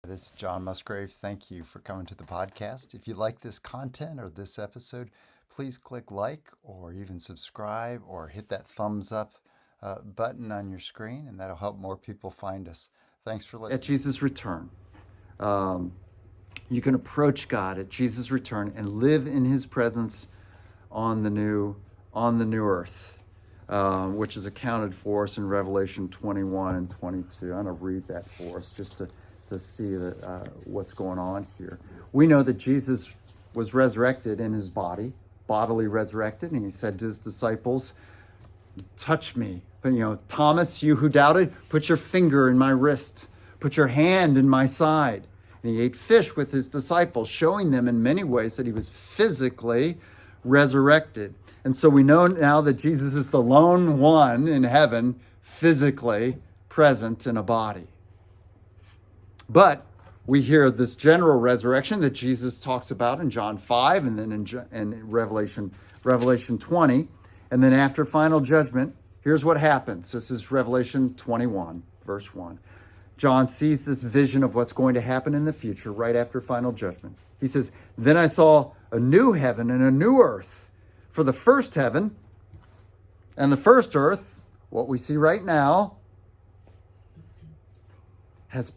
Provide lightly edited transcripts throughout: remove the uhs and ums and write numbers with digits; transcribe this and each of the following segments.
This is John Musgrave. Thank you for coming to the podcast. If you like this content or this episode, please click like or even subscribe or hit that thumbs up button on your screen, and that'll help more people find us. Thanks for listening. At Jesus' return, you can approach God at Jesus' return and live in His presence on the new earth, which is accounted for us in Revelation 21 and 22. I'm going to read that for us just to see what's going on here. We know that Jesus was resurrected in His body, bodily resurrected, and He said to His disciples, touch me. But, Thomas, you who doubted, put your finger in my wrist, put your hand in my side. And He ate fish with His disciples, showing them in many ways that He was physically resurrected. And so we know now that Jesus is the lone one in heaven, physically present in a body. But we hear this general resurrection that Jesus talks about in John 5 and then in Revelation 20. And then after final judgment, here's what happens. This is Revelation 21, verse 1. John sees this vision of what's going to happen in the future right after final judgment. He says, then I saw a new heaven and a new earth. For the first heaven and the first earth, what we see right now,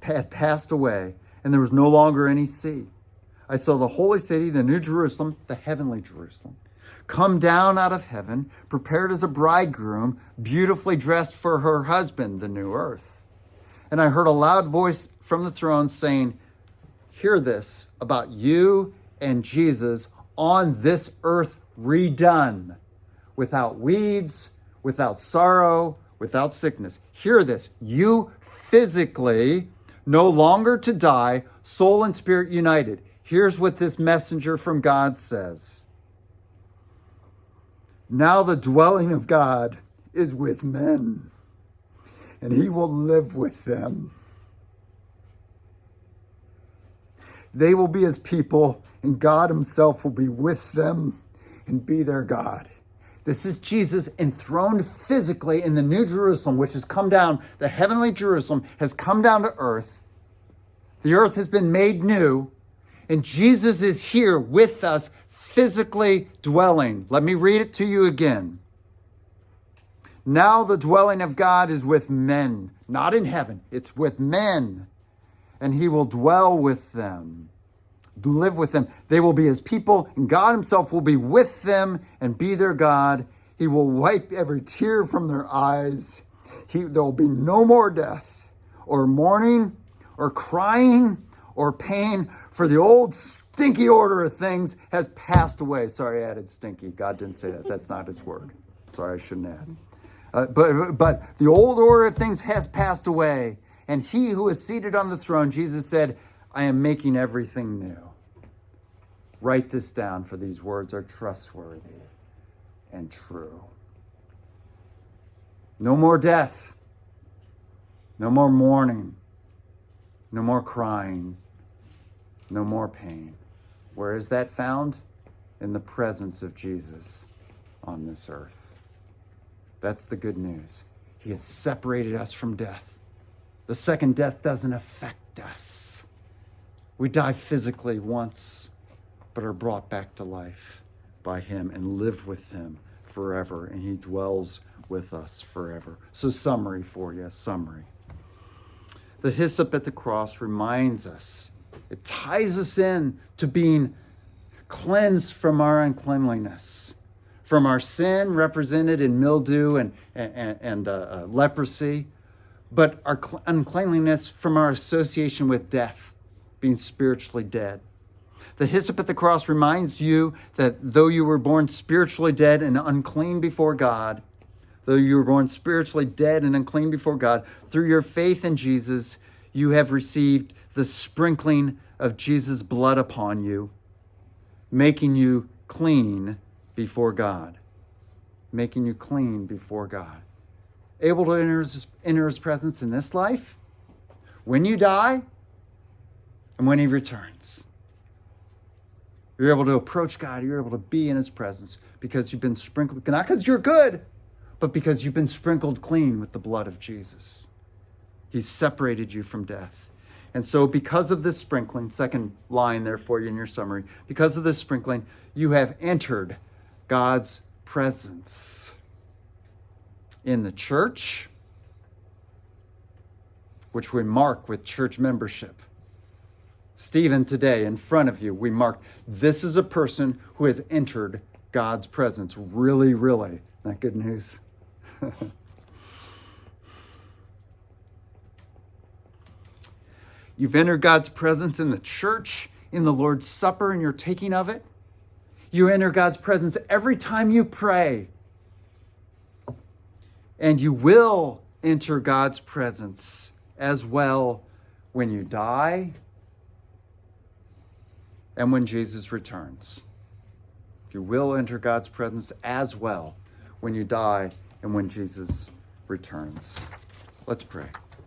had passed away, and there was no longer any sea. I saw the holy city, the new Jerusalem, the heavenly Jerusalem, come down out of heaven, prepared as a bridegroom, beautifully dressed for her husband, the new earth. And I heard a loud voice from the throne saying, hear this about you and Jesus on this earth redone, without weeds, without sorrow, without sickness. Hear this, you physically, no longer to die, soul and spirit united. Here's what this messenger from God says. Now the dwelling of God is with men, and He will live with them. They will be His people, and God Himself will be with them and be their God. This is Jesus enthroned physically in the New Jerusalem, which has come down, the heavenly Jerusalem has come down to earth. The earth has been made new, and Jesus is here with us, physically dwelling. Let me read it to you again. Now the dwelling of God is with men, not in heaven, it's with men, and He will dwell with them. To live with them. They will be His people, and God Himself will be with them and be their God. He will wipe every tear from their eyes. There will be no more death, or mourning, or crying, or pain, for the old stinky order of things has passed away. Sorry, I added stinky. God didn't say that. That's not His word. Sorry, I shouldn't add. But the old order of things has passed away. And He who is seated on the throne, Jesus said, I am making everything new. Write this down, for these words are trustworthy and true. No more death. No more mourning. No more crying. No more pain. Where is that found? In the presence of Jesus on this earth. That's the good news. He has separated us from death. The second death doesn't affect us. We die physically once, but are brought back to life by Him and live with Him forever. And He dwells with us forever. So summary for you, summary. The hyssop at the cross reminds us, it ties us in to being cleansed from our uncleanliness, from our sin represented in mildew and leprosy, but our uncleanliness from our association with death, being spiritually dead. The hyssop at the cross reminds you that though you were born spiritually dead and unclean before God, though you were born spiritually dead and unclean before God, through your faith in Jesus, you have received the sprinkling of Jesus' blood upon you, making you clean before God. Making you clean before God. Able to enter His presence in this life, when you die, and when He returns. You're able to approach God. You're able to be in His presence because you've been sprinkled, not because you're good, but because you've been sprinkled clean with the blood of Jesus. He's separated you from death. And so because of this sprinkling, second line there for you in your summary, because of this sprinkling, you have entered God's presence in the church, which we mark with church membership. Stephen, today in front of you, we mark this is a person who has entered God's presence. Really, really. Isn't that good news? You've entered God's presence in the church, in the Lord's Supper, and you're taking of it. You enter God's presence every time you pray. And you will enter God's presence as well when you die and when Jesus returns. You will enter God's presence as well when you die and when Jesus returns. Let's pray.